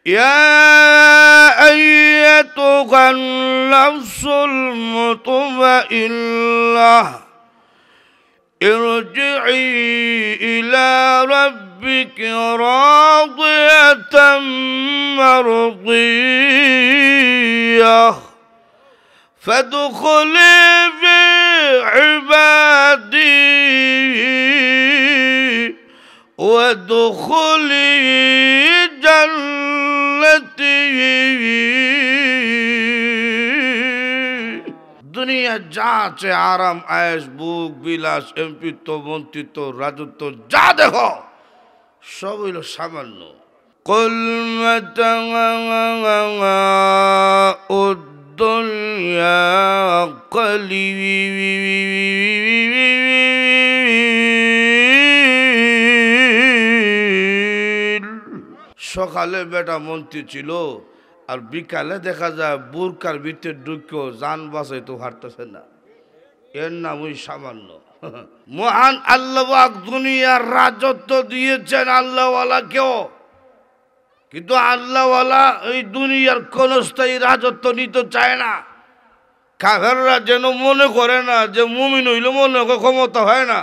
يا أيتها النفس المطمئنة ارجعي إلى ربك راضية مرضية فادخلي في عبادي وادخلي جنتي দুনিয়া যা আছে আরাম আয়েশ বুক বিলাস এমপিত্ব মন্ত্রিত্ব রাজত্ব যা দেখো সব হইল সামান্য কুল মাতাউ দুনিয়া কলিল সকালে বেটা মন্ত্রী ছিল আর বিকালে দেখা যায় বুরকার ভিতরে ঢুকেও জান বাঁচাইতে হারতেছে না এর নাম ওই সামান্য মহান আল্লাহ দুনিয়ার রাজত্ব দিয়েছেন আল্লাহওয়ালাকেও কিন্তু আল্লাহওয়ালা এই দুনিয়ার কোন স্থায়ী রাজত্ব নিতে চায় না কাফেররা যেন মনে করে না যে মুমিন হইলে মনে ক্ষমতা হয় না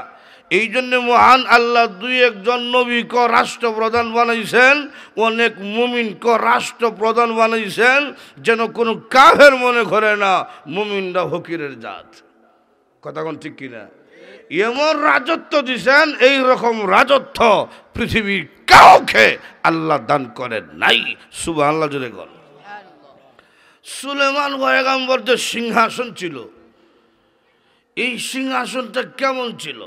এই জন্য মহান আল্লাহ দুই একজন নবীকে রাষ্ট্রপ্রধান বানাইছেন অনেক মুমিনকে রাষ্ট্রপ্রধান বানাইছেন যেন কোনো কাফের মনে করে না মুমিনরা ফকিরের জাত কথা কোন ঠিক কিনা এমন রাজত্ব দিছেন এই রকম রাজত্ব পৃথিবীর কাউকে আল্লাহ দান করেন নাই সুবহানাল্লাহ জোরে বল সুলেমান পয়গম্বর যে সিংহাসন ছিল এই সিংহাসনটা কেমন ছিল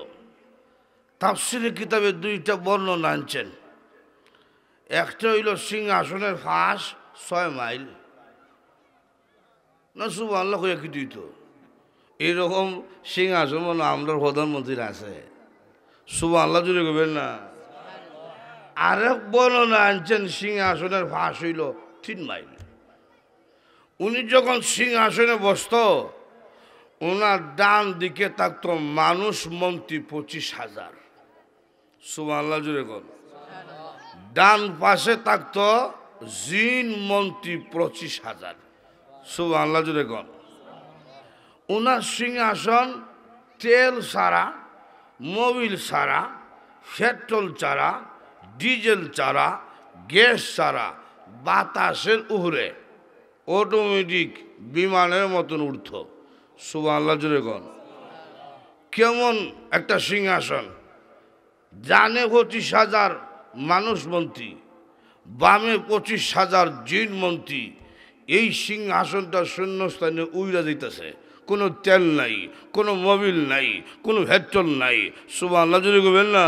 তাফসীরে কিতাবে দুইটা বর্ণনা আনছেন একটা হইল সিংহাসনের ফাঁস 6 মাইল না সুবহানাল্লাহ কইয়া কি দিত এরকম সিংহাসন মনে আমরার প্রধানমন্ত্রীর আছে সুবহানাল্লাহ জুড়ে গবেন না আরেক বর্ণনা আনছেন সিংহাসনের ফাঁস হইল 3 মাইল উনি যখন সিংহাসনে বসত ওনার ডান দিকে থাকতো মানুষ মন্ত্রী 25,000 সুবহানাল্লাহ জুড়ে গল ডান পাশে থাকতো জিন মন্ত্রী 25,000 সুবহানাল্লাহ জুড়ে গল ওনার সিংহাসন তেল ছাড়া মোবিল ছাড়া পেট্রোল ছাড়া ডিজেল ছাড়া গ্যাস ছাড়া বাতাসের উপরে অটোমেটিক বিমানের মতন উঠত সুবহানাল্লাহ জোরে গন কেমন একটা সিংহাসন ডানে 25,000 মানুষ মন্ত্রী বামে 25,000 জিন মন্ত্রী এই সিংহাসনটা শূন্যস্থানে উইরা দিতেছে কোনো তেল নাই কোনো মোবিল নাই কোনো পেট্রোল নাই সুবহানাল্লাহ জোরে বলবেন না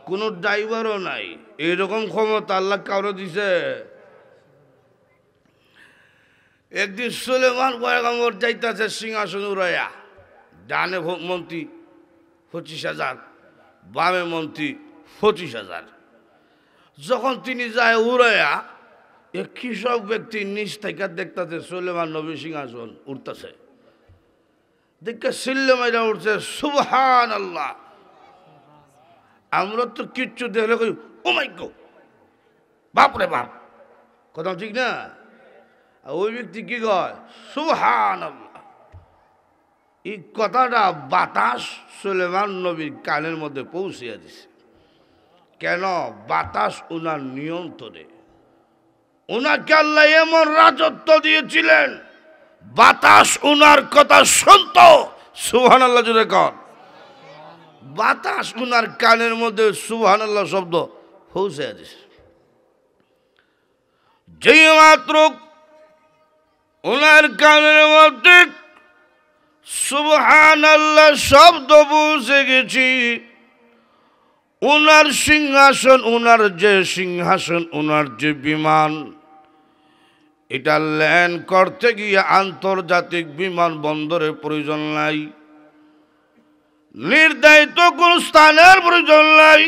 কোনো ড্রাইভারও নাই এইরকম ক্ষমতা আল্লাহ কারো দিছে একদিন সুলেমান পয়গম্বর যাইতেছে সিংহাসন উড়াইয়া ডানে মন্ত্রী 25,000 বামে মন্ত্রী 25,000 যখন তিনি যায় উড়াইয়া এক কৃষক ব্যক্তি নিচ থেকে দেখতেছে সুলেমান নবী সিংহাসন উঠতেছে দেখে সিল্লেমাইরা উঠছে সুবহানাল্লাহ আমরা তো কিচ্ছু দেখলে কই ও মাই গড বাপরে বাপ কথা ঠিক না ওই ব্যক্তি কি কয় সুবহানাল্লাহ এই কথাটা বাতাস সুলেমান নবীর কানের মধ্যে পৌঁছিয়া দিছে কেন বাতাস ওনার নিয়ন্ত্রণে ওনাকে আল্লাহ এমন রাজত্ব দিয়েছিলেন বাতাস ওনার কথা শুনত সুবহানাল্লাহ জোরে কর বাতাস ওনার কানের মধ্যে সুবহানাল্লাহ শব্দ পৌঁছিয়া দিছে যে মাত্র ওনার কানের মধ্যে সুবহানাল্লাহ শব্দ পৌঁছে গেছি ওনার সিংহাসন ওনার যে সিংহাসন ওনার যে বিমান এটা ল্যান্ড করতে গিয়ে আন্তর্জাতিক বিমানবন্দরের প্রয়োজন নাই নির্ধারিত কোন স্থানের প্রয়োজন নাই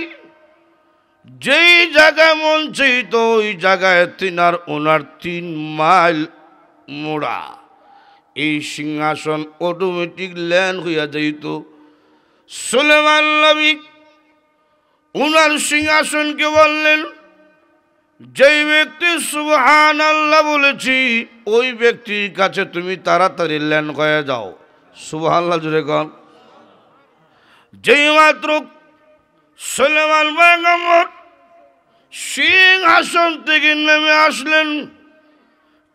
যেই জায়গায় মন চাইত ওই জায়গায় তিনার ওনার 3 মাইল মোড়া এই সিংহাসন অটোমেটিক ল্যান্ড হইয়া যাইত সুলেমান নবী ওনার সিংহাসনকে বললেন যেই ব্যক্তি সুবহানাল্লাহ বলেছি ওই ব্যক্তির কাছে তুমি তাড়াতাড়ি ল্যান্ড হয়ে যাও। সুবহানাল্লাহ জুড়ে কন। যেই মাত্র সুলাইমান পয়গম্বর সিংহাসন থেকে নেমে আসলেন,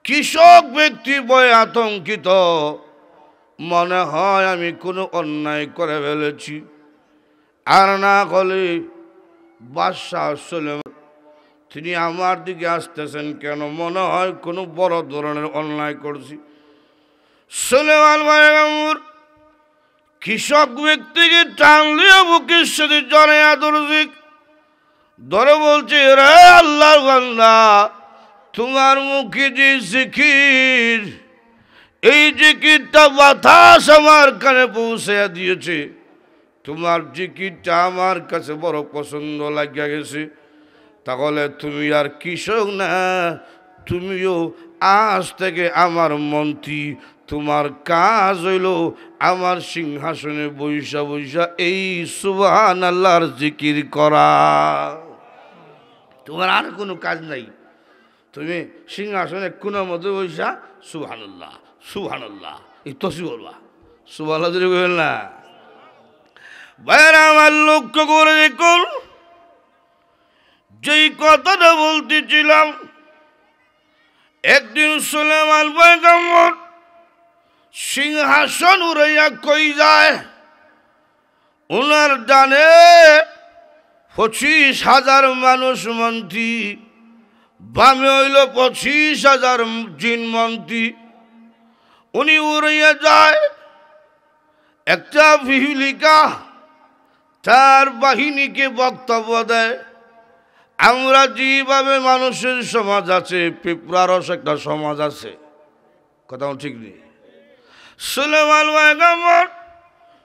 কৃষক ব্যক্তি ভয়ে আতঙ্কিত, মনে হয় আমি কোনো অন্যায় করে ফেলেছি। আর না হলে বাদশাহ সুলাইমান তিনি আমার দিকে আসতেছেন কেন, মনে হয় কোনো বড় ধরনের অন্যায় করছি। সুলাইমান পয়গম্বর কৃষক ব্যক্তিকে টানলিও বুকের সাথে জড়াইয়া ধরে বলছে, রে আল্লাহর বান্দা, তোমার মুখে যে জিকির, এই জিকিরটা বাতাস আমার কানে পৌঁছে দিয়েছে, তোমার জিকিরটা আমার কাছে বড় পছন্দ লাগিয়া গেছে। তাহলে তুমি আর কৃষক না, তুমিও আজ থেকে আমার মন্ত্রী। তোমার কাজ হইল আমার সিংহাসনে বৈশা বৈশা এই সুবহানাল্লাহর জিকির করা। তোমার আর কোনো কাজ নাই, তুমি সিংহাসনে কোনো মধ্যে বৈশা সুবহানাল্লাহ সুবহানাল্লাহ এই তসবিহ বলবা। সুবহানাল্লাহ যদি বলেন না ভাইরা আমার, লক্ষ্য করে দেখুন, যেই কথাটা বলতেছিলাম, একদিন সুলাইমান পয়গম্বর সিংহাসন উড়াইয়া কই যায়, ওনার ডানে 25,000 মানুষ মন্ত্রী, বামে হইল 25,000 জিন মন্ত্রী। উনি উড়াইয়া যায়, একটা পিপীলিকা তার বাহিনীকে বক্তব্য দেয়, আমরা যেভাবে মানুষের সমাজ আছে, পিঁপড়ারও একটা সমাজ আছে। কথা ঠিক নেই। সুলাইমান পয়গম্বর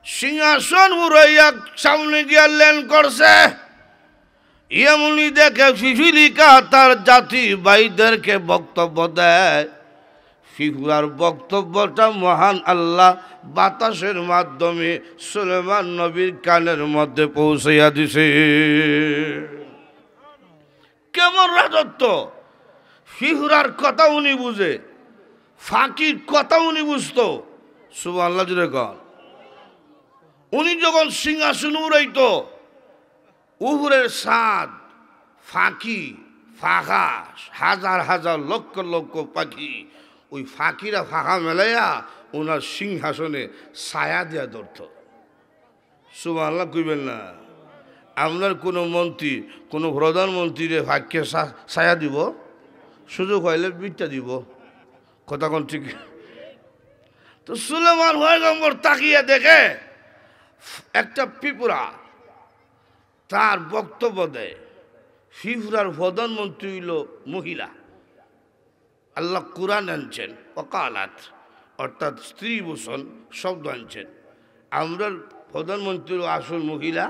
সিংহাসন উড়াইয়া সামনে গিয়া ল্যান্ড করছে, এমনি দেখে পিপীলিকা তার জাতি ভাইদেরকে বক্তব্য দেয়। পিঁপড়ার বক্তব্যটা মহান আল্লাহ বাতাসের মাধ্যমে সুলাইমান নবীর কানের মধ্যে পৌঁছাইয়া দিছে। কেমন রাজত্ব! পিঁপড়ার কথা উনি বুঝে, ফাঁকির কথা উনি বুঝতো। সুবহানাল্লাহ জুড়ে কন। উনি যখন সিংহাসন উড়াইতো, উপরের ছাদ ফাঁকি ফাঁকা, হাজার হাজার লক্ষ লক্ষ পাখি, ওই ফাঁকিরা ফাঁকা মেলাইয়া ওনার সিংহাসনে ছায়া দেয়া ধরত। সুবহানাল্লাহ কইবেন না? আপনার কোনো মন্ত্রী, কোনো প্রধানমন্ত্রীরে ভাগ্যে ছায়া দিব, সুযোগ হইলে বিটটা দিব। কথা কোন ঠিক? তো সুলাইমান পয়গম্বর তাকিয়ে দেখে একটা পিঁপড়া তার বক্তব্য দেয়। পিঁপড়ার প্রধানমন্ত্রী হইল মহিলা। আল্লাহ কুরআন আনছেন ওকালাত, অর্থাৎ স্ত্রী ভূষণ শব্দ আনছেন। আমরা প্রধানমন্ত্রীর আসল মহিলা,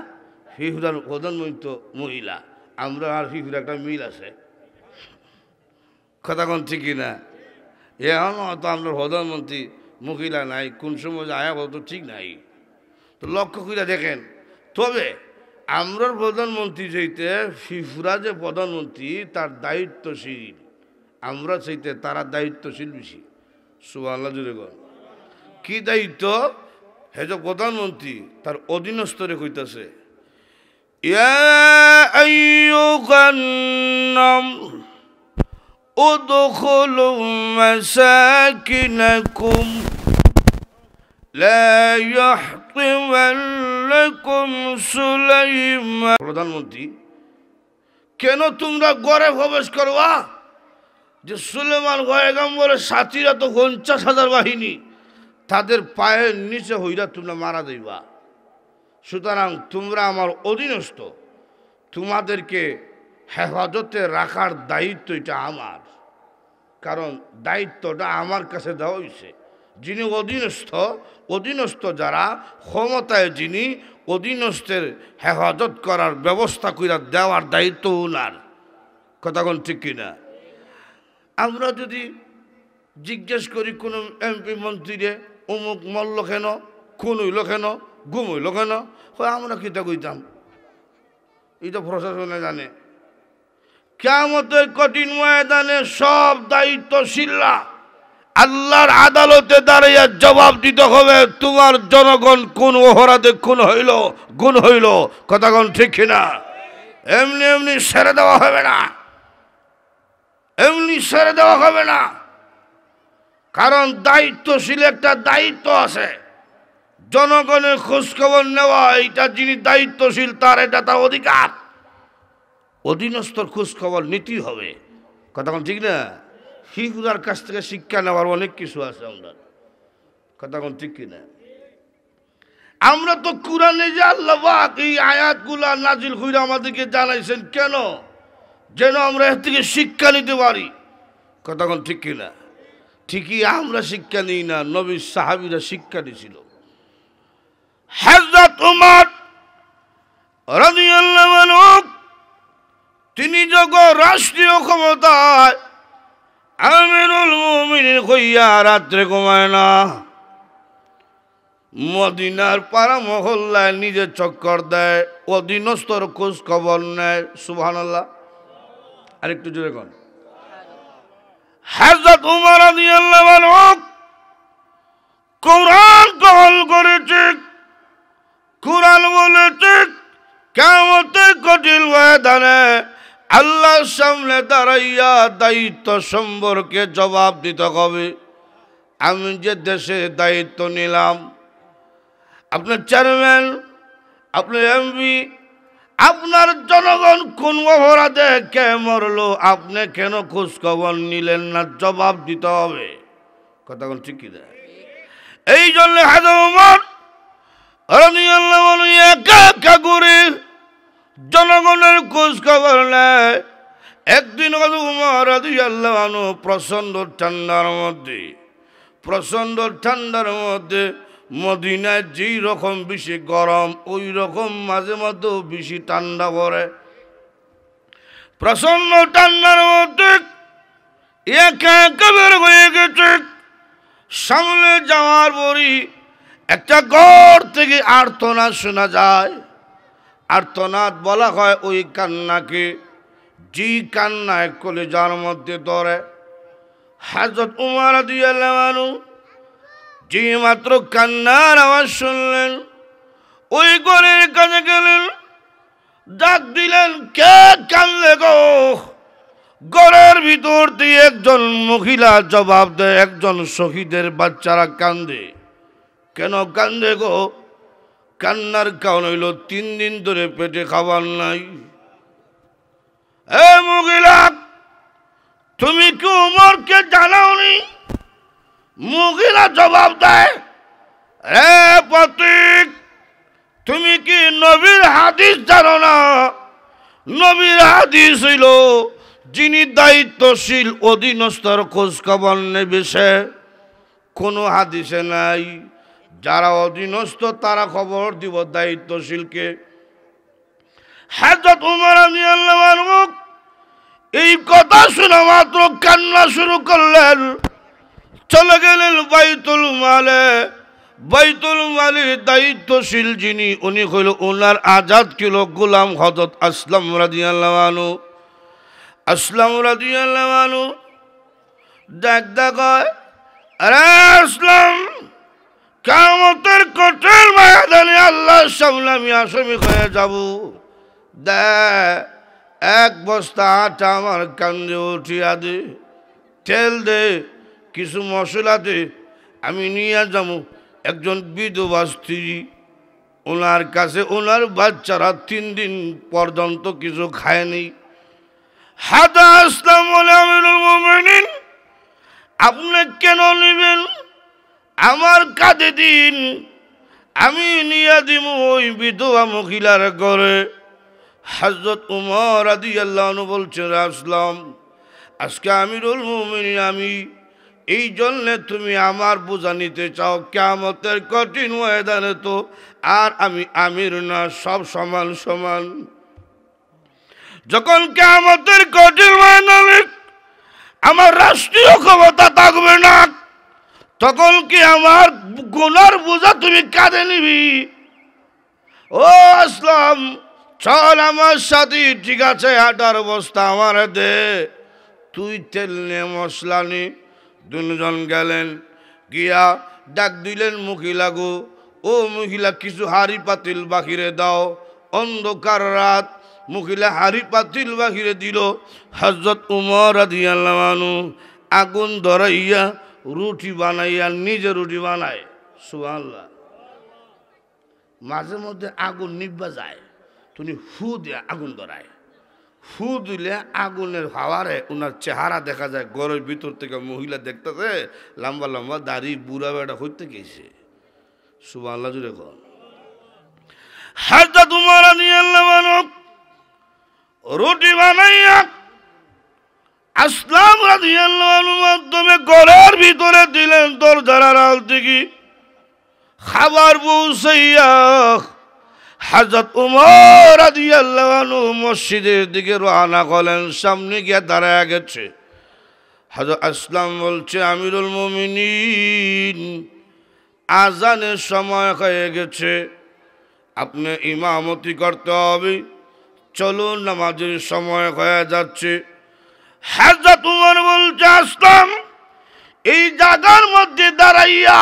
পিঁপড়ার প্রধানমন্ত্রী মহিলা। আমরা আর পিঁপড়া একটা মিল আছে। কথা কোন ঠিক না? এখন হয়তো আমরা প্রধানমন্ত্রী মহিলা নাই, কোন সময় আয়া বলতো ঠিক নাই। তো লক্ষ্য করে দেখেন। তবে আমরার প্রধানমন্ত্রী যেতে পিঁপড়া যে প্রধানমন্ত্রী তার দায়িত্বশীল, আমরা চাইতে তারা দায়িত্বশীল বেশি। সুবহানাল্লাহ জুড়ে গো। কি দায়িত্ব? হে যে প্রধানমন্ত্রী তার অধীনস্থরে কইতাছে, ইয়া আইয়ুহান নাম উদখুলু মাসাকিনাকুম লা ইয়াহতিমান্নাকুম সুলাইমান। প্রধানমন্ত্রী, কেন তোমরা ঘরে প্রবেশ করবা? যে সুলাইমান পয়গম্বরের সাথীরা তো 50,000 বাহিনী, তাদের পায়ের নিচে হইরা তোমরা মারা দিবা। সুতরাং তোমরা আমার অধীনস্থ, তোমাদেরকে হেফাজতে রাখার দায়িত্ব এটা আমার। কারণ দায়িত্বটা আমার কাছে দেওয়া হয়েছে। যিনি অধীনস্থ যারা ক্ষমতায়, যিনি অধীনস্থের হেফাজত করার ব্যবস্থা করে দেওয়ার দায়িত্ব ওনার। কথা কোন ঠিক কিনা? আমরা যদি জিজ্ঞেস করি কোনো এমপি মন্ত্রীরে, অমুক মল্ল কেন, খুন হইল কেন, গুম হইল কেন, আমরা কিতা কইতাম, এটা প্রশাসনে জানে। কিয়ামতের কঠিন ময়দানে সব দায়িত্বশীলরা আল্লাহর আদালতে দাঁড়িয়ে জবাব দিতে হবে, তোমার জনগণ কোন অপরাধে গুণ হইল। কথা কোন ঠিক কিনা? এমনি এমনি ছেড়ে দেওয়া হবে না, এমনি ছেড়ে দেওয়া হবে না। কারণ দায়িত্বশীল একটা দায়িত্ব আছে, জনগণের খোঁজখবর নেওয়া। এইটা যিনি দায়িত্বশীল তার এটা তার অধিকার, অধীনস্থর খোঁজখবর নিতেই হবে। কথা কোন ঠিক না? হিজুরার কাছ থেকে শিক্ষা নেওয়ার অনেক কিছু আছে আমরা। কথা কোন ঠিক কিনা? আমরা তো কুরআনে যে আল্লাহ পাক এই আয়াতগুলা নাজিল কইরা আমাদেরকে জানাইছেন কেন? যেন আমরা এর থেকে শিক্ষা নিতে পারি। কথা কোন ঠিক কিনা? ঠিকই আমরা শিক্ষা নিই না, নবীর সাহাবীরা শিক্ষা নিয়েছিল। হযরত ওমর রাদিয়াল্লাহু আনহু তিনি যখন রাষ্ট্রীয় ক্ষমতায় আমিরুল মুমিনিন হইয়া রাত্রে ঘুমায় না, মদিনার পাড়া মহল্লায় নিজে চক্কর দেয়, অধীনস্থর খোঁজ খবর নেয়। সুবহানাল্লাহ। আরেকটু জোরে কোন। হযরত ওমর রাদিয়াল্লাহু আনহু কোরআন কবুল করেছে। কোরআন বলেছে কিয়ামতের কঠিন ময়দানে আল্লাহর সামনে দাঁড়াইয়া দায়িত্ব সম্পর্কে জবাব দিতে হবে। আমি যে দেশে দায়িত্ব নিলাম, আপনার চেয়ারম্যান, আপনার এমপি, আপনার জনগণ কোন অপরাধে কে মরলো, আপনি কেন খোঁজ খবর নিলেন না, জবাব দিতে হবে। কথা কোন ঠিক কি? এই জন্য হযরত ওমর রাদিয়াল্লাহু আনহু একা একা করে জনগণের খোঁজ খবর নেয়। একদিন হযরত ওমর রাদিয়াল্লাহু আনহু প্রচণ্ড ঠান্ডার মধ্যে মদিনায় যেই রকম বেশি গরম, ওই রকম মাঝে মধ্যে বেশি ঠান্ডা পড়ে। প্রচণ্ড ঠান্ডার মধ্যে একা একা বের হয়ে গেছে। সামনে যাওয়ার পরই একটা ঘর থেকে আর্তনাদ শোনা যায়। আর্তনাদ বলা হয় ওই কান্নাকে, যে কান্নায় কলিজার মধ্যে ধরে। হযরত ওমর রাদিয়াল্লাহু আনহু যে মাত্র কান্নার আওয়াজ শুনলেন, ওই ঘরের কাছে গেলেন, ডাক দিলেন, কে কান্দে গো? ঘরের ভিতর দিয়ে একজন মহিলা জবাব দেয়, একজন শহীদের বাচ্চারা কান্দে। কেন কান্দে গো? কান্নার কারণ হইল 3 দিন ধরে পেটে খাবার নাই। এ মহিলা, তুমি কি ওমরকে জানাওনি? মহিলা জবাব দেয়, রে পথিক, তুমি কি নবীর হাদিস জানো না? নবীর হাদিস হইল যিনি দায়িত্বশীল অধীনস্থর খোঁজ খবর নেবে সে। কোনো হাদিসে নাই যারা অধীনস্থ তারা খবর দিব দায়িত্বশীলকে। হযরত ওমর রাদিয়াল্লাহু আনহু এই কথা শোনা মাত্র কান্না শুরু করলেন। চলে গেলেন বাইতুল মালে। বাইতুল মালের দায়িত্বশীল যিনি, উনি হইল ওনার আজাদ কিলো গোলাম হযরত আসলাম রাদিয়াল্লাহু আনহু। আসলাম রাদিয়াল্লাহু আনহু ডাক কয়, আরে আসলাম, কিয়ামতের কঠিন ময়দানে আল্লাহর সামনে আমি আসামি হয়ে যাব। এক বস্তা আটা আমার কান্দে উঠিয়া দে, তেল দে, কিছু মশলা দে, আমি নিয়ে যাব। একজন বিধবা স্ত্রী, ওনার কাছে ওনার বাচ্চারা 3 দিন পর্যন্ত কিছু খায়নি। হাদা আসলাম বলে, আমিরুল মুমিনিন, আপনি কেন নেবেন? আমার কাঁধে দিন, আমি নিয়ে দিব ওই বিধবা মহিলার ঘরে। হযরত ওমর রাদিয়াল্লাহু আনহু বলছেন, আসলাম, আজকে আমিরুল মুমিনিন আমি, এই জন্যে তুমি আমার বোঝা নিতে চাও। কিয়ামতের কঠিন ময়দানে তো আর আমি আমির না, সব সমান সমান। যখন কিয়ামতের কঠিন ময়দানে আমার রাষ্ট্রীয় ক্ষমতা থাকবে না, তখন কি আমার গুনার বোঝা তুমি কাঁধে নিবি? ও আসলাম, চল আমার সাথে, ঠিক আছে হাঁটার বস্তা আমার দে, তুই তেল নে মশলা নে। দুজন গেলেন, গিয়া ডাক দিলেন মহিলা গো, ও মহিলা কিছু হাড়ি পাতিল বাহিরে দাও। অন্ধকার রাত, মহিলা হাড়ি পাতিল বাহিরে দিল। হযরত উমর রাদিয়াল্লাহু আনহু আগুন ধরাইয়া রুটি বানাইয়া নিজে রুটি বানায়। সুবহানাল্লাহ। মাঝে মধ্যে আগুন নিভা যায়, তুমি ফু দিয়ে আগুন ধরায়। ফু দিলে আগুনের হাওয়ারে ওনার চেহারা দেখা যায়। ঘরের ভিতর থেকে মহিলা দেখতেছে লম্বা লম্বা দাড়ি, বুড়া বেড়া হইতে গেছে। সুবহানাল্লাহ জুড়ে কর। হযরত উমর রাদিয়াল্লাহু আনহু রুটি বানাইয়া আসলাম রাদিয়াল্লাহু আনহুর মাধ্যমে ঘরের ভিতরে দিলেন। দরজার আড়াল থেকে খাবার পৌঁছাইয়া হযরত উমর রাদিয়াল্লাহু আনহু মসজিদের দিকে রওনা করলেন। সামনে গিয়ে দাঁড়ায় গেছে। হযরত আসলাম বলছে, আমিরুল মুমিনিন, আজানের সময় হয়ে গেছে, আপনি ইমামতি করতে হবে, চলুন নামাজের সময় হয়ে যাচ্ছে। হযরত উমর বলছে, আসলাম, এই জায়গার মধ্যে দাঁড়াইয়া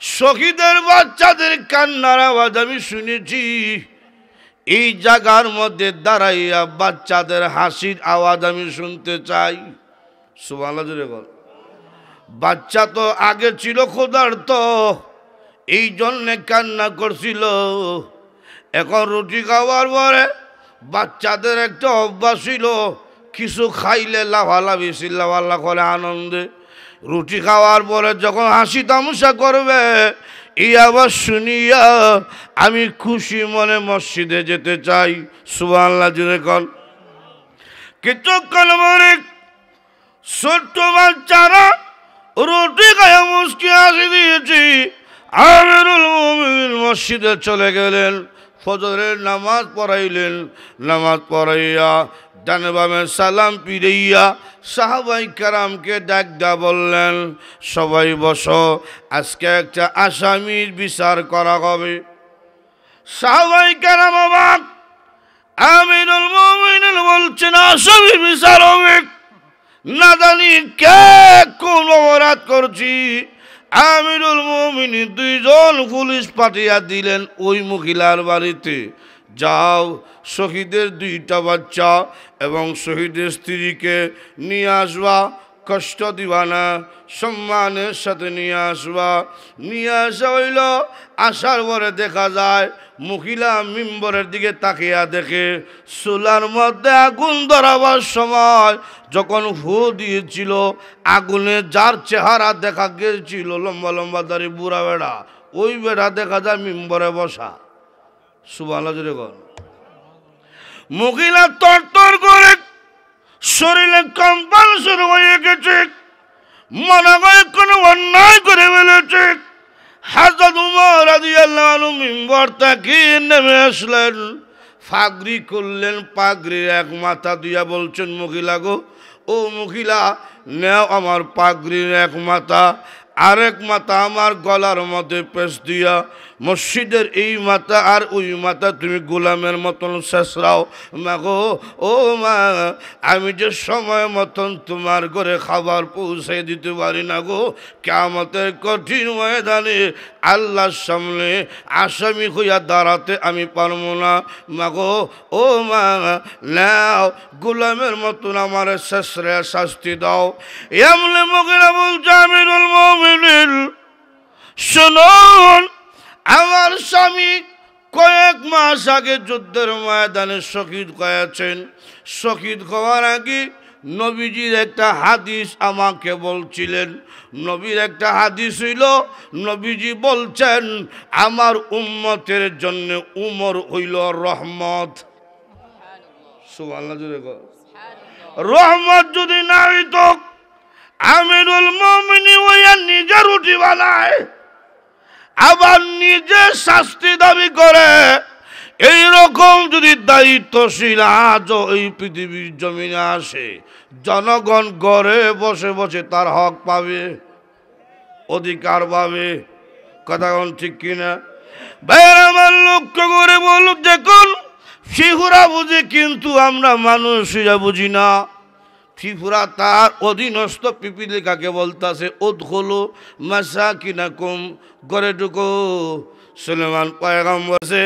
শহীদের বাচ্চাদের কান্নার আওয়াজ আমি শুনেছি, এই জায়গার মধ্যে দাঁড়াইয়া বাচ্চাদের হাসির আওয়াজ আমি শুনতে চাই। সুবহানাল্লাহ জোরে বল। বাচ্চা তো আগে ছিল ক্ষুধার্ত, এই জন্যে কান্না করছিল। এখন রুটি খাওয়ার পরে বাচ্চাদের একটা অভ্যাস ছিল, কিছু খাইলে লাফালাফি চিল্লাপাল্লা করে আনন্দে। রুটি খাওয়ার পরে যখন হাসি তামাশা করবে, এই আবার শুনিয়া আমি খুশি মনে মসজিদে যেতে চাই। সুবহানাল্লাহ জোরে কর। কিছুক্ষণ পরে ছোট্ট বাচ্চারা রুটি খাইয়া মুচকি হাসি দিয়েছি। আমিরুল মুমিনিন মসজিদে চলে গেলেন, ফজরের নামাজ পড়াইলেন। নামাজ পড়াইয়া ডানে বামে সালাম ফিরাইয়া সাহাবাই কেরামকে ডাক দা বললেন, সবাই বসো, আজকে একটা আসামির বিচার করা হবে। সাহাবাই কেরাম অবাক। আমিরুল মুমিনিন বলছেন, আসামির বিচার হবে? না জানি কে কোন অপরাধ করছি। আমিরুল মুমিনিন দুইজন পুলিশ পাঠিয়ে দিলেন ওই মহিলার বাড়িতে। যাও, শহীদের দুইটা বাচ্চা এবং শহীদের স্ত্রীকে নিয়ে আসবা, কষ্ট দিবা না, সম্মানের সাথে নিয়ে আসবা। নিয়ে আসা হইল। আসার পরে দেখা যায় মহিলা মিম্বরের দিকে তাকিয়া দেখে চুলার মধ্যে আগুন ধরাবার সময় যখন ফু দিয়েছিল, আগুনে যার চেহারা দেখা গিয়েছিল লম্বা লম্বা দাড়ি বুড়া বেড়া, ওই বেড়া দেখা যায় মিম্বরে বসা। সুবহানাল্লাহ জোরে বল। মহিলা তরতর করে শরীরে কম্পন শুরু হয়ে গেছে, মনে হয় কোনো অন্যায় করে ফেলেছে। হযরত উমর রাদিয়াল্লাহু আনহু মিম্বর থেকে নেমে আসলেন, পাগড়ি করলেন, পাগড়ির এক মাথা দিয়া বলছেন, মহিলা গো, ও মহিলা, নেও আমার পাগড়ির এক মাথা, আরেক মাথা আমার গলার মধ্যে পেশ দিয়া মসজিদের এই মাথা আর ওই মাথা তুমি গোলামের মতন শেষরাও। মা গো, ও মা, আমি যে সময় মতন তোমার ঘরে খাবার পৌঁছে দিতে পারি না গো, কিয়ামতের কঠিন ময়দানে আল্লাহর সামনে আসামি হইয়া দাঁড়াতে আমি পারবো না। মা গো, ও মা, নাও গোলামের মতন আমার শেষরে শাস্তি দাও। এমনি মহিলা বলছে, আমিরুল মুমিনিন শুনুন, আমার স্বামী কয়েক মাস আগে যুদ্ধের ময়দানে শহীদ হয়েছেন। শহীদ হওয়ার আগে নবীজির একটা হাদিস আমাকে বলছিলেন। নবীর একটা হাদিস হইল, নবীজি বলছেন আমার উম্মতের জন্য উমর হইল রহমত। সুবহানাল্লাহ জোরে কর। রহমত যদি না হইত, আমিরুল মুমিনিন হইয়া নিজে রুটি বানায়, আবার নিজে শাস্তি দাবি করে, এইরকম যদি দায়িত্বশীল আজও এই পৃথিবীর জমিনে আসে, জনগণ ঘরে বসে বসে তার হক পাবে, অধিকার পাবে। কথা কোন ঠিক কিনা? ভাইয়ের আমার লক্ষ্য করে বলুক, দেখুন ফিফুরা বুঝি, কিন্তু আমরা মানুষরা বুঝি না। ফিফুরা তার অধীনস্থ পিপিলিকাকে বলতেছে উদখুলু মাসাকিনাকুম, ঘরে ঢুকো। সুলেমান পয়গম্বর বলেছে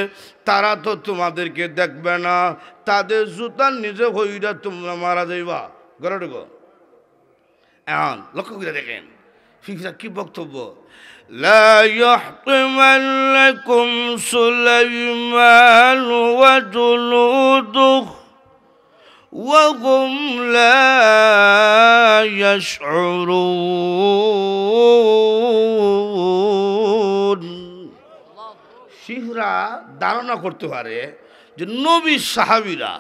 তারা তো তোমাদেরকে দেখবে না, তাদের জুতার নিজে হইরা তোমরা মারা যাইবা, ঘরে ঢুকো। এখন লক্ষ্য করে দেখেন ফিফুরা কি বক্তব্য। لا يحطمنكم سليمان وجنوده وهم لا يشعرون। ফিফুরা ধারণা করতে পারে যে নবীর সাহাবীরা,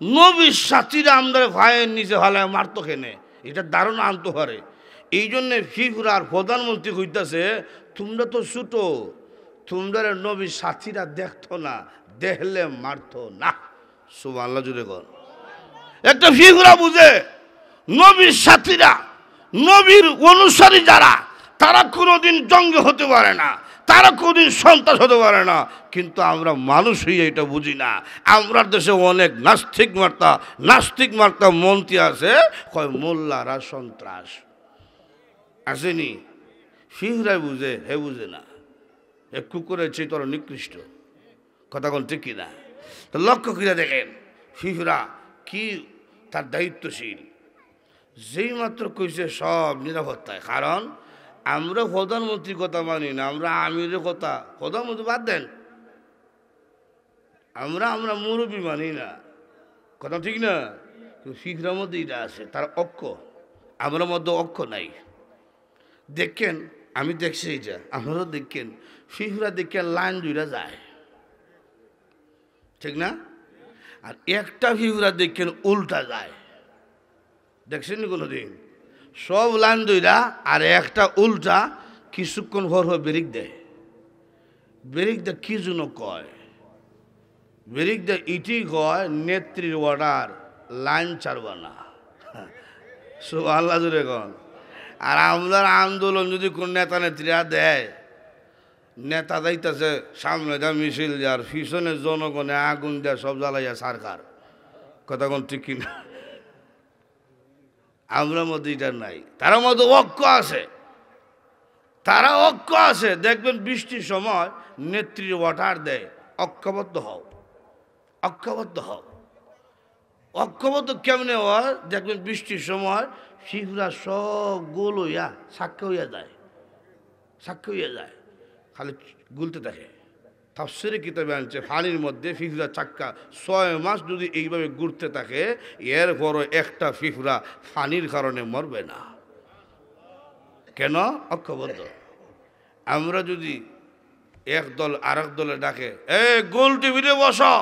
নবীর সাথীরা আমাদের ভাইয়ের নিচে হালায় মারতো কেনে, এটা ধারণা আনতে পারে। এই জন্যে ফিফুরার প্রধানমন্ত্রী কইতাছে তোমরা তো ছোটো, তোমরা নবীর সাথীরা দেখতো না, দেখলে মারতো না। সুবহানাল্লাহ জুড়ে কর। একটা ফিফুরা বুঝে নবীর সাথীরা, নবীর অনুসারী যারা, তারা কোনোদিন জঙ্গে হতে পারে না, তারা কোনোদিন সন্ত্রাস হতে পারে না। কিন্তু আমরা মানুষই এটা বুঝি না। আমরা দেশে অনেক নাস্তিক মার্তা মন্ত্রী আছে, কয় মোল্লারা সন্ত্রাস আসেনি। ফিফুরাই বুঝে, হে বুঝে না। এ কুকুরের চেয়ে তোর নিকৃষ্ট, কথা কোন ঠিক কিনা? তো লক্ষ্য করে দেখেন ফিফুরা কি তার দায়িত্বশীল। যেই মাত্র কইছে সব নিরাপত্তায়, কারণ আমরা প্রধানমন্ত্রীর কথা মানি না, আমরা আমিরের কথা, প্রধানমন্ত্রী বাদ দেন, আমরা মুরব্বী মানি না, কথা ঠিক না? ফিফুরার মধ্যে এটা আছে, তার অক্ষ, আমরা মধ্যে অক্ষ নাই। দেখেন আমি দেখছি এটা, আপনারাও দেখেন ফিফুরা দেখেন লাইন দুইটা যায়, ঠিক না? আর একটা ফিফুরা দেখেন উল্টা যায়, দেখছেন নি কোনো দিন? সব লাইন দুইটা আর একটা উল্টা, কিছুক্ষণ ভর হয়ে ব্রেক দেয়। ব্রেক দেয় কি জন্য কয়? ব্রেক দেয় ইটি কয় নেত্রীর অর্ডার, লাইন ছাড়বা না। সুবহানাল্লাহ জুড়ে কন। আর আমাদের আন্দোলন যদি কোন নেতা নেত্রীরা দেয়, নেতা যাইতেছে সামনে যা মিছিল যার, পিছনে জনগণে আগুন দেয়, সব জ্বালাইয়া সরকার, কথা কোন ঠিক কিনা? আমরা মধ্যে এটা নাই, তার মধ্যে ঐক্য আছে, তারা ঐক্য আছে। দেখবেন বৃষ্টির সময় নেত্রীর অর্ডার দেয় ঐক্যবদ্ধ হও, ঐক্যবদ্ধ হও। ঐক্যবদ্ধ কেমনে হয়? দেখবেন বৃষ্টির সময় ফিফুরা সব গোল হইয়া সাক্ষী হইয়া যায়, সাক্ষী হইয়া যায়, খালি গুলতে থাকে। তাফসীরে কিতাবে আনছে পানির মধ্যে ফিফুরা চাক্কা 6 মাস যদি এইভাবে ঘুরতে থাকে, এরপরও একটা ফিফুরা পানির কারণে মরবে না। কেন? ঐক্যবদ্ধ। আমরা যদি এক দল আরেক দলে ডাকে, গোল টেবিলে বসো,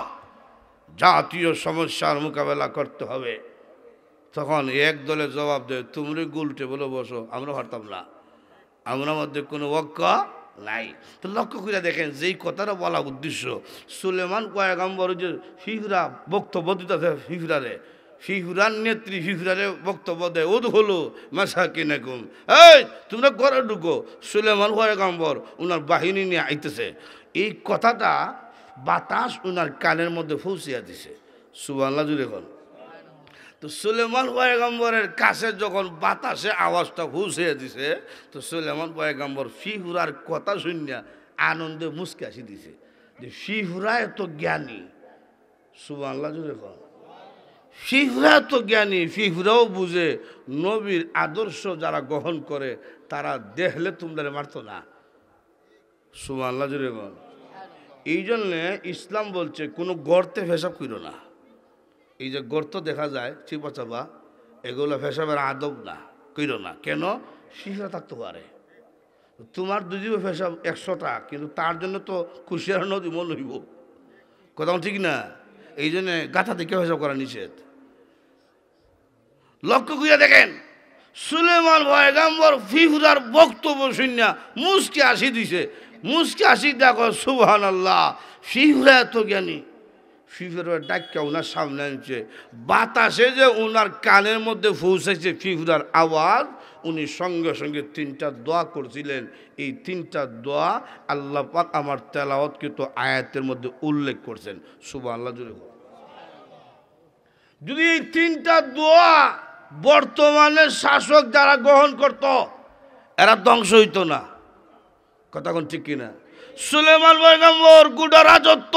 জাতীয় সমস্যার মোকাবেলা করতে হবে, তখন এক দলে জবাব দেয় তোমরা গোল টেবিলে বসো, আমরা পারতাম না, আমরা মধ্যে কোনো ঐক্য নাই। তো লক্ষ্য করে দেখেন যেই কথাটা বলা উদ্দেশ্য, সুলেমান পয়গম্বর যে ফিফুরা বক্তব্য দিতেছে, ফিফুরার নেত্রী ফিফুরারে বক্তব্য দেয় উদখুলু মাসাকিনাকুম, এই তোমরা ঘরে ঢুকো। সুলেমান পয়গম্বর ওনার বাহিনী নিয়ে আইতেছে, এই কথাটা বাতাস ওনার কানের মধ্যে পৌঁছিয়া দিছে। সুবহানাল্লাহ জুড়ে কন। তো সুলেমান পয়গম্বরের কাছে যখন বাতাসে আওয়াজটা পৌঁছিয়ে দিছে, তো সুলেমান পয়গম্বর ফিফুরার কথা শুনিয়া আনন্দে মুচকি হাসি দিছে যে ফিফুরা এত জ্ঞানী। সুবহানাল্লাহ জুড়ে কন। ফিফুরা এত জ্ঞানী, ফিফুরাও বুঝে নবীর আদর্শ যারা গ্রহণ করে তারা দেখলে তোমরা মারতো না। সুবহানাল্লাহ জুড়ে কন। এই জন্যে ইসলাম বলছে কোনো গর্তে পেশাব করো না। এই যে গর্ত দেখা যায় চিপা চাপা, এগুলো পেশাবের আদব না, করো না। কেন? ফিফুরা থাকতে পারে। তোমার দুদিও পেশাব 100টা, কিন্তু তার জন্য তো কুশিয়ার নদী মন হইব, কথা ঠিক না? এই জন্যে গাথা থেকে পেশাব করা নিষেধ। লক্ষ্য করে দেখেন সুলেমান পয়গম্বর ফিফুরার বক্তব্য শুনিয়া মুচকি হাসি দিছে, মুচকি হাসি দেখো সুবহানাল্লাহ, ফিফুরা এত জ্ঞানী, ফিফুরা ডাক্কা ওনার সামনে আনছে, বাতাসে যে ওনার কানের মধ্যে পৌঁছেছে ফিফুরার আওয়াজ, উনি সঙ্গে সঙ্গে 3টা দোয়া করছিলেন। এই 3টা দোয়া আল্লাহ পাক আমার তেলাওয়াতকৃত আয়াতের মধ্যে উল্লেখ করছেন। সুবহানাল্লাহ জুড়ে। যদি এই 3টা দোয়া বর্তমানে শাসক যারা গ্রহণ করত, এরা ধ্বংস হইত না। কথা কোন ঠিক কিনা? সুলেমান পয়গম্বর গোটা রাজত্ব,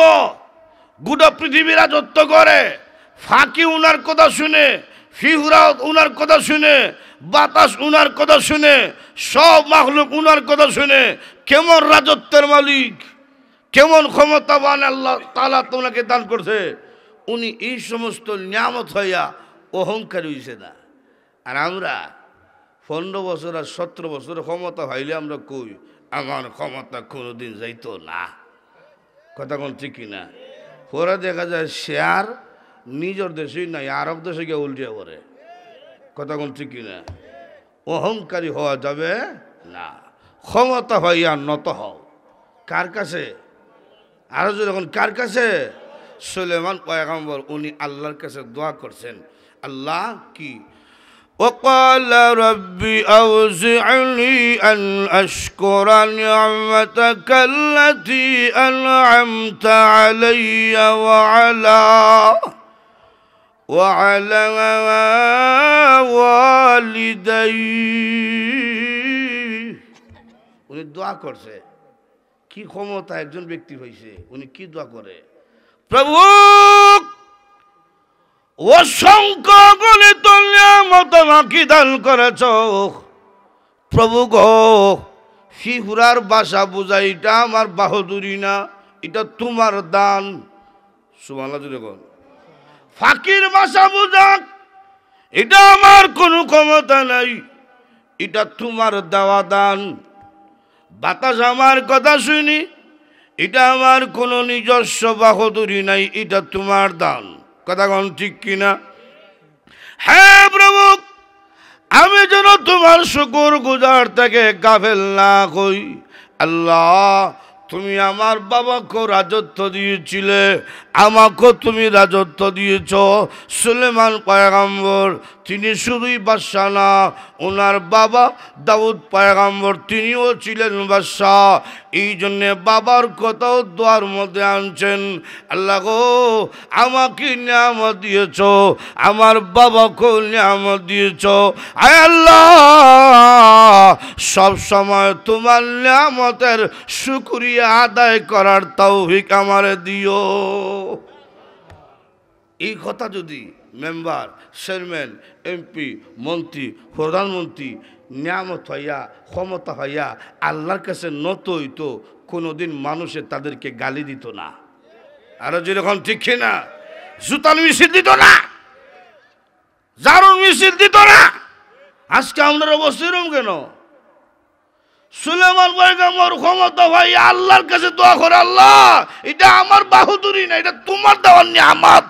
গোটা পৃথিবী রাজত্ব করে, ফাঁকি উনার কথা শুনে, ফিহুরা উনার কথা শুনে, বাতাস উনার কথা শুনে, সব মাখলুক উনার কথা শুনে। কেমন রাজত্বের মালিক, কেমন ক্ষমতাবান আল্লাহ তাআলা তোমাকে দান করছে। উনি এই সমস্ত নিয়ামত হইয়া অহংকারী হইছে না। আর আমরা 15 বছর আর 17 বছর ক্ষমতা হইলে আমরা কই আমার ক্ষমতা কোনোদিন যাইতো না। কথা কোন ঠিক কিনা? পরে দেখা যায় শেয়ার নিজের দেশেই নাই, আরব দেশে গিয়ে উল্টে পড়ে। কথা কোন ঠিক কিনা? অহংকারী হওয়া যাবে না, ক্ষমতা হইয়া নত হও। কার কাছে? আরো যখন কার কাছে? সুলেমান পয়গম্বর উনি আল্লাহর কাছে দোয়া করছেন। আল্লাহ কি? وقال رب أوزعني أن أشكر نعمتك التي أنعمت علي وعلى والدي। উনি দোয়া করছে। কি ক্ষমতা একজন ব্যক্তি হয়েছে, উনি কি দোয়া করে? প্রভু অসংখ্য গণিত নিয়ামত আমাকে দান করেছ। প্রভু গো, ফিহুরার ভাষা বুঝা এটা আমার বাহাদুরি না, এটা তোমার দান। সুবহানাল্লাহ জুড়ে বল। ফাকির ভাষা বুঝা এটা আমার কোনো ক্ষমতা নাই, এটা তোমার দেওয়া দান। বাতাস আমার কথা শুনি, এটা আমার কোনো নিজস্ব বাহাদুরি নাই, এটা তোমার দান। কথা কোন ঠিক কিনা? হ্যাঁ প্রভু, আমি যেন তোমার শুকর গুজার থেকে গাফেল না হই। আল্লাহ, তুমি আমার বাবাকে রাজত্ব দিয়েছিলে, আমাকেও তুমি রাজত্ব দিয়েছ। সুলেমান পয়গম্বর তিনি শুধুই বাদশাহ না, ওনার বাবা দাউদ পয়গম্বর তিনিও ছিলেন বাদশাহ। এই জন্যে বাবার কথাও দোয়ার মধ্যে আনছেন। আল্লাহ গো, আমাকে নিয়ামত দিয়েছ, আমার বাবাকেও নিয়ামত দিয়েছ। আয় আল্লাহ, সব সময় তোমার নিয়ামতের শুকরিয়া আদায় করার তৌফিক আমারে দিও। এই কথা যদি মেম্বার, চেয়ারম্যান, এমপি, মন্ত্রী, প্রধানমন্ত্রী নিয়ামত হইয়া, ক্ষমতা হইয়া আল্লাহর কাছে নত হইতো, কোনোদিন মানুষে তাদেরকে গালি দিত না। আরো যেরকম ঠিক না, জুতার মিছিল দিত না, জারুর মিছিল দিত না। আজকে আপনার অবস্থা এরকম কেন? সুলেমান পয়গম্বর ক্ষমতা ভাই আল্লাহর কাছে দোয়া করে, আল্লাহ এটা আমার বাহাদুরি না, এটা তোমার দেওয়ার নিয়ামত।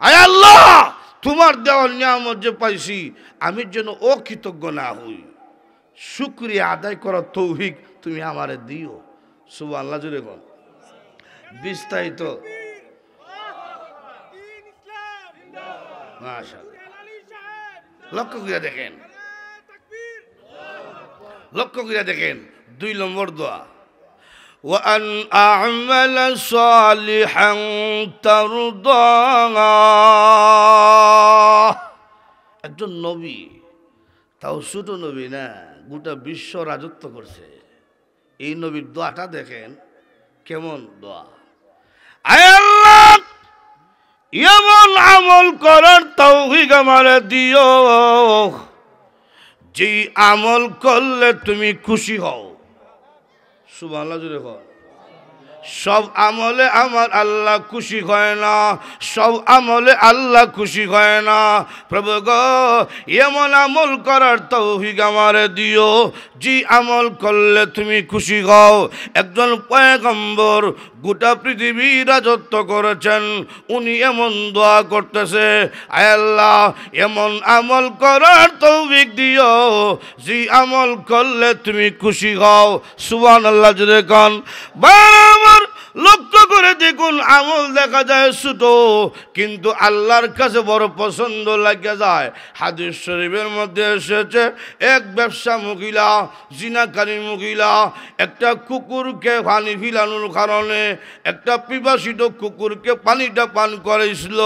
আয় আল্লাহ, তোমার দেওয়ার নিয়ামত যে পাইছি, আমি যেন অকৃতজ্ঞ না হই, শুকরিয়া আদায় করার তৌফিক তুমি আমারে দিও। সুবহানাল্লাহ জুড়ে বল। বিস্তারিত মাশাআল্লাহ লক্ষ্য করে দেখেন, লক্ষ্য করে দেখেন 2 নম্বর দোয়া, وأن أعمل صالحا ترضاه। একজন নবী, তাও ছোট নবী না, গোটা বিশ্ব রাজত্ব করছে। এই নবীর দোয়াটা দেখেন কেমন দোয়া। আয় আল্লাহ, এমন আমল করার তৌফিক আমারে দিও যে আমল করলে তুমি খুশি হও। সুবহানাল্লাহ জুড়ে বল। সব আমলে আমার আল্লাহ খুশি হয় না, সব আমলে আল্লাহ খুশি হয় না। প্রভু গো, এমন আমল করার তৌফিক আমারে দিও যে আমল করলে তুমি খুশি হও। একজন পয়গম্বর গোটা পৃথিবী রাজত্ব করেছেন, উনি এমন দোয়া করতেছে, আয় আল্লাহ এমন আমল করার তৌফিক দিও যে আমল করলে তুমি খুশি হও। সুবহানাল্লাহ জুড়ে কোন। লক্ষ্য করে দেখুন, আমল দেখা যায় ছোট, কিন্তু আল্লাহর কাছে বড় পছন্দ লাগে যায়। হাদিস শরীফের মধ্যে এসেছে, এক ব্যবসা মহিলা, জিনাকারী মহিলা, একটা কুকুরকে পানি ফিলানোর কারণে একটা পিপাসিত কুকুরকে পানিটা পান করাইছিল।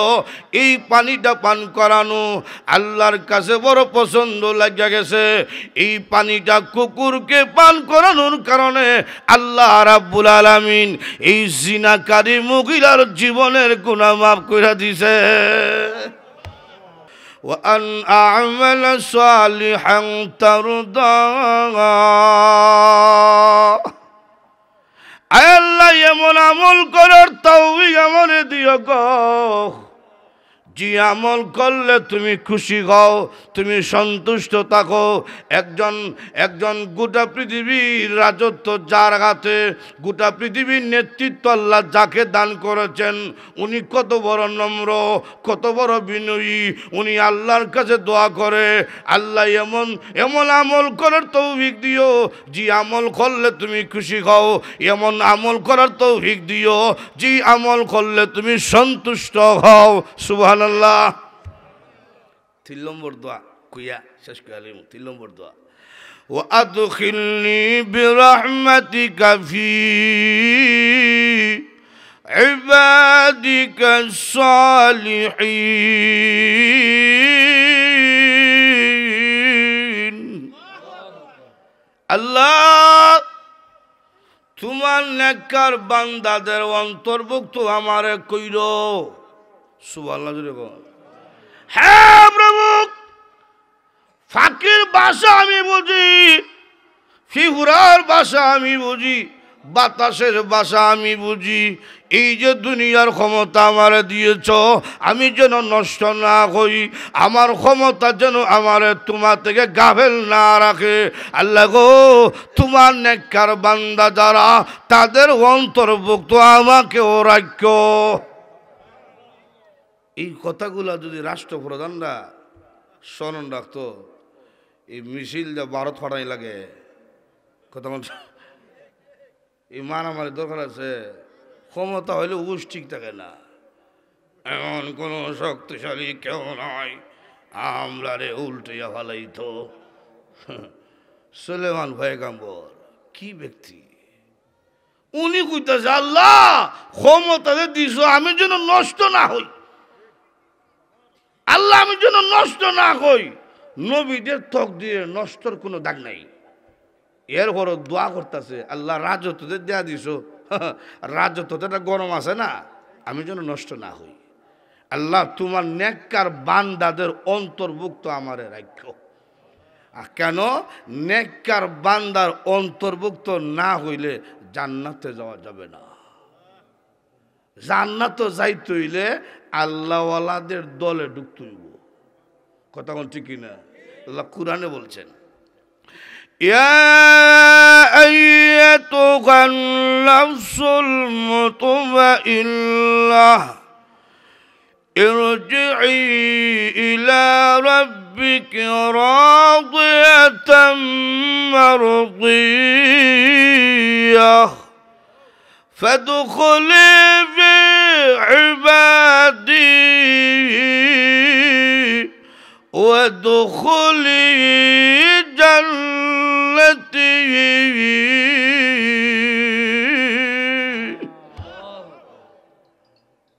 এই পানিটা পান করানো আল্লাহর কাছে বড় পছন্দ লাগে গেছে। এই পানিটা কুকুরকে পান করানোর কারণে আল্লাহ রাব্বুল আলামিন এই জিনাকারী মহিলার জীবনের গুনাহ মাফ করে দিছে। وأن أعمل صالحا ترضاه আয় আল্লাহ, এমন আমল করার তৌফিক আমারে দিও গো, যে আমল করলে তুমি খুশি হও, তুমি সন্তুষ্ট থাকো। একজন গোটা পৃথিবীর রাজত্ব যার হাতে, গোটা পৃথিবীর নেতৃত্ব আল্লাহ যাকে দান করেছেন, উনি কত বড় নম্র, কত বড় বিনয়ী। উনি আল্লাহর কাছে দোয়া করে, আল্লাহ এমন আমল করার তৌফিক দিও যে আমল করলে তুমি খুশি হও, এমন আমল করার তৌফিক দিও যে আমল করলে তুমি সন্তুষ্ট হও। সুবহানাল্লাহ। 3 নম্বর দোয়া কুইয়া শেষ করে আলিম। 3 নম্বর দোয়া, ওয়া আদখিলনি বিরহমাতিকা ফি ইবাদিকা সালিহিন। আল্লাহ, তোমার নেককার বান্দাদের অন্তর্ভুক্ত আমারে কইরো। সুবহানাল্লাহ জোরে বল। হ্যাঁ প্রভু, ফাকির ভাষা আমি বুঝি, ফিহুরার ভাষা আমি বুঝি, বাতাসের ভাষা আমি বুঝি। এই যে দুনিয়ার ক্ষমতা আমারে দিয়েছ, আমি যেন নষ্ট না হই, আমার ক্ষমতা যেন আমারে তোমার থেকে গাফেল না রাখে। আল্লাহ গো, তোমার নেককার বান্দা যারা, তাদের অন্তর্ভুক্ত আমাকেও রাখো। এই কথাগুলা যদি রাষ্ট্রপ্রধানরা স্মরণ রাখতো, এই মিছিল যা ভারত ফাটাই লাগে, কথা বলছে, এই মারামারি দরকার আছে। ক্ষমতা হইলে উস ঠিক থাকে না, এমন কোনো শক্তিশালী কেউ নয় আমরা রে উল্টিয়া ফেলাইতো। সুলেমান পয়গম্বর কি ব্যক্তি, উনি কইতাছে আল্লাহ ক্ষমতা দিছ আমি যেন নষ্ট না হই, আল্লাহ আমি যেন নষ্ট না হই। নবীদের তকদিরে নষ্টর কোনো দাগ নাই। এর পর দোয়া করতেছে, আল্লাহ রাজত্বদের দেয়া দিছ, রাজত্বটা গরম আছে না, আমি যেন নষ্ট না হই। আল্লাহ তোমার নেককার বান্দাদের অন্তর্ভুক্ত আমারে রাখো। কেন? নেককার বান্দার অন্তর্ভুক্ত না হইলে জান্নাতে যাওয়া যাবে না। জান্নাতে যাইতে হইলে আল্লাহওয়ালাদের দলে ঢুকতে হইব। কথা কোন ঠিক কিনা? আল্লাহ কুরআনে বলছেন, ইয়া আইয়াতুহান নাফসুল মুতমাইন্নাহ ইরজিই ইলা রাব্বিকি রাদিয়াতাম মারদিয়াহ ফাদখুলি ফি ইবাদি ওয়াদখুলি জান্নাতি।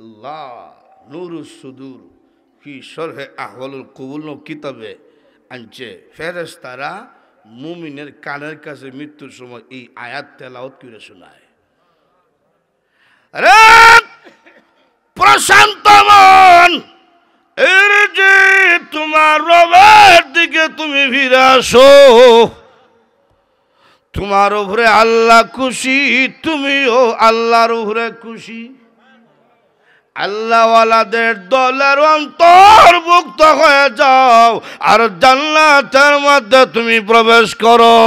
আল্লাহ নূরুস সুদূর ফি শরহে আহওয়ালুল কুবুল কিতাবে আনছে, ফেরেশতারা মুমিনের কানের কাছে মৃত্যুর সময় এই আয়াত তেলাওয়াত করে শোনায়। আরে প্রশান্ত মন, এর যে তোমার রবের দিকে তুমি ফিরে আসো, তোমার উপরে আল্লাহ খুশি, তুমিও আল্লাহর উপরে খুশি। আল্লাহওয়ালাদের দলের অন্তর্ভুক্ত হয়ে যাও আর জান্নাতের মধ্যে তুমি প্রবেশ করো।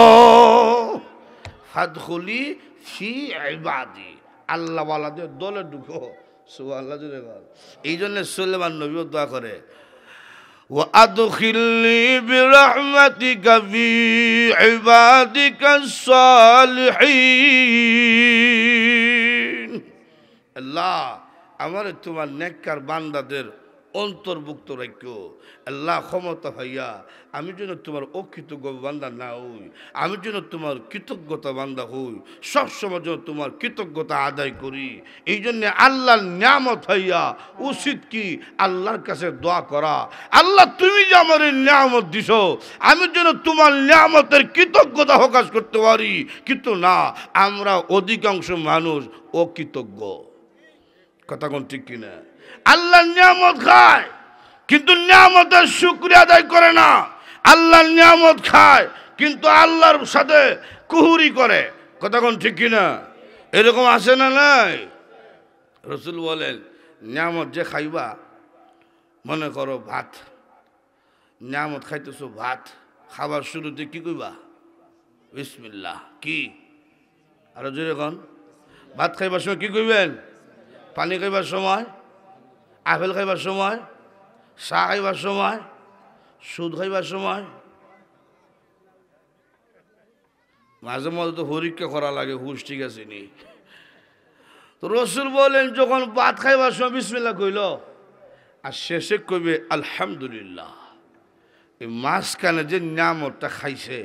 ফাদখুলি ফি ইবাদি, আল্লাহওয়ালাদের দলে ঢুকো। সুবহানাল্লাহ জোরে বল। এই জন্য সুলেমান নবীও দোয়া করে, ওয়া আদখিলনি বিরহমাতিকা ফি ইবাদিকা সালিহিন। আল্লাহ আমার তোমার নেককার বান্দাদের অন্তর্ভুক্ত রাখো আল্লাহ ক্ষমতা হইয়া আমি যেন তোমার অকৃতজ্ঞ বান্দা না হই আমি যেন তোমার কৃতজ্ঞতা বান্দা হই সবসময় যেন তোমার কৃতজ্ঞতা আদায় করি এই জন্যে আল্লাহর নিয়ামত হইয়া উচিত কি আল্লাহর কাছে দোয়া করা আল্লাহ তুমি যে আমার এই নিয়ামত দিছ আমি যেন তোমার নিয়ামতের কৃতজ্ঞতা প্রকাশ করতে পারি কিন্তু না আমরা অধিকাংশ মানুষ অকৃতজ্ঞ কথা কোন ঠিক কিনা আল্লাহর নিয়ামত খায় কিন্তু নিয়ামতের শুকরিয়া আদায় করে না আল্লাহর নিয়ামত খায় কিন্তু আল্লাহর সাথে কুহুরি করে কথা কোন ঠিক কিনা এরকম আছে না নাই রাসূল বলেন নিয়ামত যে খাইবা মনে করো ভাত নিয়ামত খাইতেছো ভাত খাবার শুরুতে কি কইবা বিসমিল্লাহ কি আরো জোরে কোন ভাত খাইবার সময় কি কইবেন পানি খাইবার সময় আপেল খাইবার সময় চা খাইবার সময় সুদ খাইবার সময় মাঝে মাঝে তো পরীক্ষা করা লাগে হুশ ঠিক আছে নি তো রাসূল বলেন যখন ভাত খাইবার সময় বিসমিল্লাহ কইল আর শেষে কইবে আলহামদুলিল্লাহ এই মাঝখানে যে নিয়ামতটা খাইছে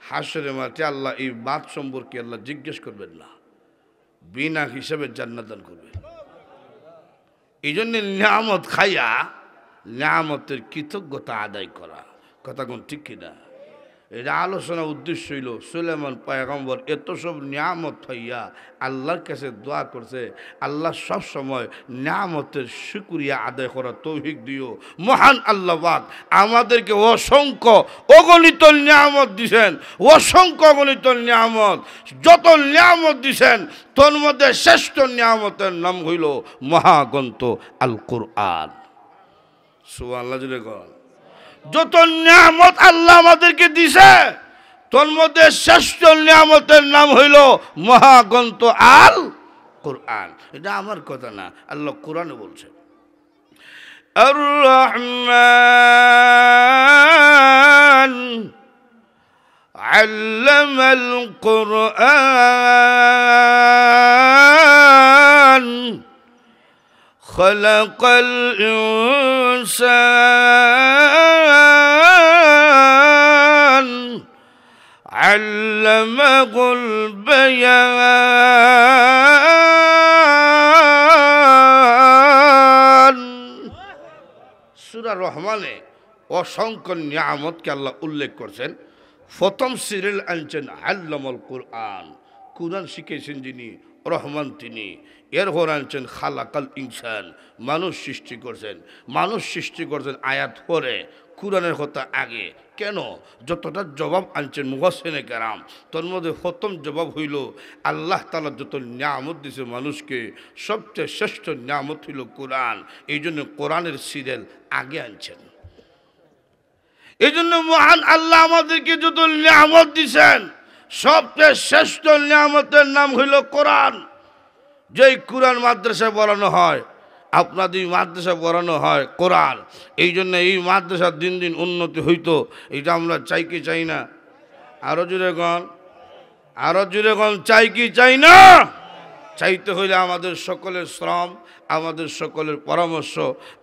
হাসরের মাঠে আল্লাহ এই ভাত সম্পর্কে আল্লাহ জিজ্ঞেস করবেন না বিনা হিসাবে জান্নাত দান করবেন এই জন্য নিয়ামত খাইয়া নিয়ামতের কৃতজ্ঞতা আদায় করা কথা কোন ঠিক কিনা এটা আলোচনার উদ্দেশ্য হইল সুলাইমান পয়গম্বর এত সব নিয়ামত হইয়া আল্লাহর কাছে দোয়া করছে আল্লাহ সব সময় নিয়ামতের শুকরিয়া আদায় করার তৌফিক দিও মহান আল্লাহ পাক আমাদেরকে অসংখ্য অগণিত নিয়ামত দিছেন অসংখ্য অগণিত নিয়ামত যত নিয়ামত দিছেন তোর মধ্যে শ্রেষ্ঠ নিয়ামতের নাম হইল মহাগ্রন্থ আল কুরআন সুবহানাল্লাহ জুড়ে কর যত নিয়ামত আল্লাহ আমাদেরকে দিছে তোর মধ্যে শ্রেষ্ঠ নিয়ামতের নাম হইল মহাগ্রন্থ আল কুরআন এটা আমার কথা না আল্লাহ কোরআনে বলছে আর রহমান আল্লামাল কুরআন خلق الإنسان علمه البيان সূরা রহমানে অসংখ্য নিয়ামতকে আল্লাহ উল্লেখ করছেন প্রথম সিরিয়াল আনছেন আল্লামাল কুরআন কুরআন শিখিয়েছেন যিনি রহমান তিনি এরপর আনছেন খালাকাল ইনসান মানুষ সৃষ্টি করছেন আয়াত পরে কুরআনের কথা আগে কেন যতটা জবাব আনছেন মুফাসসিরে কেরাম তোর মধ্যে প্রথম জবাব হইল আল্লাহ তাআলা যত নিয়ামত দিয়েছে মানুষকে সবচেয়ে শ্রেষ্ঠ নিয়ামত হইল কোরআন এই জন্য কোরআনের সিরিয়াল আগে আনছেন এই জন্য মহান আল্লাহ আমাদেরকে যত নিয়ামত দিয়েছেন সবচেয়ে শ্রেষ্ঠ নিয়ামতের নাম হইল কোরআন যেই কোরআন মাদ্রাসায় পড়ানো হয় আপনাদের মাদ্রাসায় পড়ানো হয় কোরআন এই জন্য এই মাদ্রাসার দিন দিন উন্নতি হইতো এটা আমরা চাই কি চাই না আরো জোরে গণ চাই কি চাই না চাইতে হইলে আমাদের সকলের শ্রম আমাদের সকলের পরামর্শ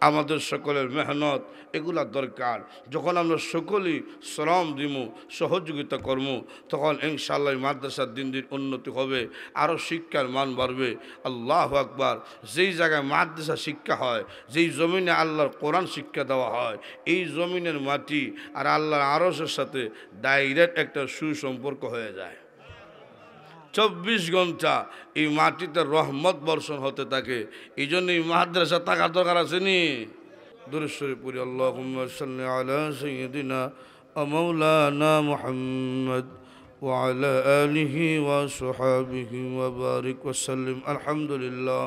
আমাদের সকলের মেহনত এগুলা দরকার যখন আমরা সকলেই শ্রম দিব সহযোগিতা করব তখন ইনশাআল্লাহ মাদ্রাসার দিন দিন উন্নতি হবে আরও শিক্ষার মান বাড়বে আল্লাহু আকবার যেই জায়গায় মাদ্রাসা শিক্ষা হয় যেই জমিনে আল্লাহর কোরআন শিক্ষা দেওয়া হয় এই জমিনের মাটি আর আল্লাহর আরশের সাথে ডাইরেক্ট একটা সুসম্পর্ক হয়ে যায় 24 ঘন্টা এই মাটিতে রহমত বর্ষণ হতে থাকে এই জন্য এই মাদ্রাসা থাকার দরকার আছে নি দুরূদ শরীফ পড়ি আল্লাহুম্মা সাল্লি আলা সাইয়্যিদিনা ওয়া মাওলানা মুহাম্মদ ওয়া আলা আলিহি ওয়া সাহবিহি ওয়া বারিক ওয়া সাল্লিম আলহামদুলিল্লাহ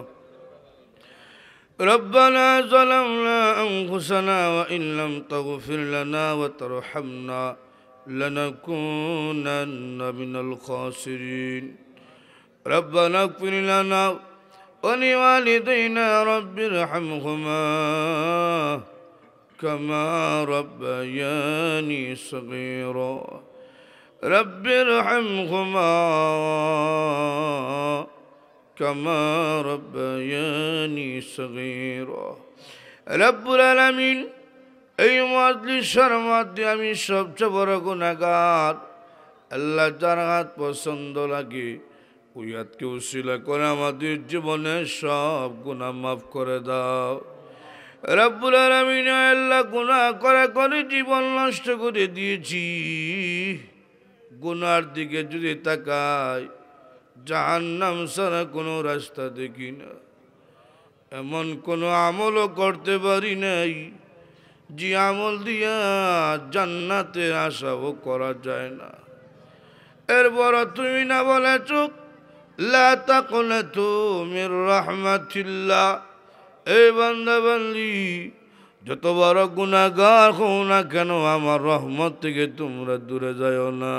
ربنا ظلمنا أنفسنا وإن لم تغفر لنا وترحمنا لنكونن من الخاسرين ربنا اغفر لنا ولوالدينا رب ارحمهما كما ربياني صغيرا رب ارحمهما كما ربياني صغيرا রব্বুল আলামিন এই মজলিসের মধ্যে আমি সবচেয়ে বড় গুনাহগার আল্লাহ যার হাত পছন্দ লাগে ওই হাতকে উসিলা করে আমাদের জীবনের সব গুনাহ মাফ করে দাও রব্বুল আলামিন আল্লাহ গুনাহ করে জীবন নষ্ট করে দিয়েছি গুনার দিকে যদি তাকাই জাহান্নাম ছাড়া কোনো রাস্তা দেখি না এমন কোনো আমলও করতে পারি নাই যে আমল দিয়া জান্নাতের আশাও করা যায় না এরপর তুমি না বলেছ লা তাকনাতু মির রাহমাতিল্লাহ এই বান্দা বান্দি যত বড় গুনাহগার হও না কেন আমার রহমত থেকে তোমরা দূরে যাও না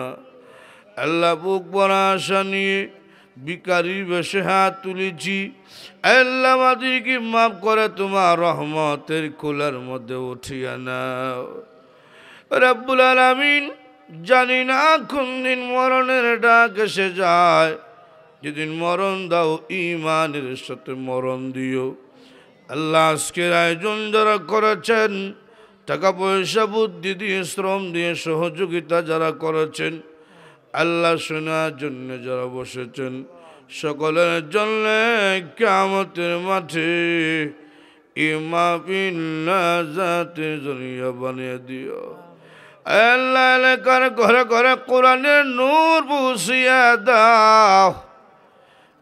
আল্লাহ বুক ভরা আশা নিয়ে ভিখারির বেশে হাত তুলেছি আল্লাহ আমাদেরকে মাফ করে তোমার রহমতের কোলের মধ্যে উঠিয়ে নাও রব্বুল আলামিন জানি না কোন দিন মরণের ডাক এসে যায় যেদিন মরণ দাও ঈমানের সাথে মরণ দিও আল্লাহ আজকের আয়োজন যারা করেছেন টাকা পয়সা বুদ্ধি দিয়ে শ্রম দিয়ে সহযোগিতা যারা করেছেন আল্লাহ শোনার জন্য যারা বসেছেন সকলের জন্য কিয়ামতের মাঠে ইমাবিন নাজাতের জরিয়া বানিয়ে দিও আল্লাহ এলাকার ঘরে ঘরে কোরআনের নূর পৌঁছিয়া দাও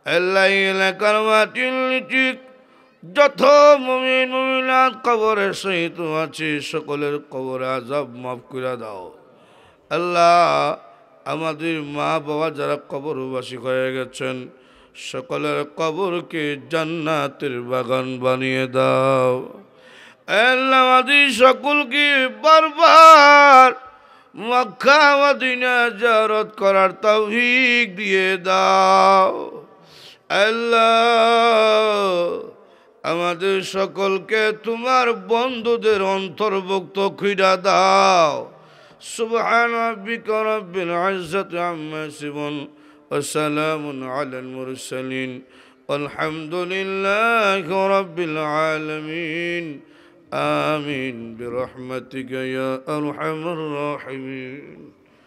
আল্লাহ এলাকার মাটির নিচে যত মুমিন মুমিনাত কবরে শহীদ আছে সকলের কবরে আযাব মাফ করে দাও আল্লাহ আমাদের মা বাবা যারা কবরবাসী হয়ে গেছেন সকলের কবরকে জান্নাতের বাগান বানিয়ে দাও আল্লাহ আমাদের সকলকে বারবার মক্কা মদিনা জিয়ারত করার তৌফিক দিয়ে দাও আল্লাহ আমাদের সকলকে তোমার বন্ধুদের অন্তর্ভুক্ত কইরা দাও সুবহান রাব্বিকা রাব্বিল ইজ্জাতি আম্মা ইয়াসিফুন ওয়া সালামুন আলাল মুরসালিন আলহামদুলিল্লাহি রাব্বিল আলামিন আমিন বিরহমাতিকা ইয়া আরহামার রাহিমিন।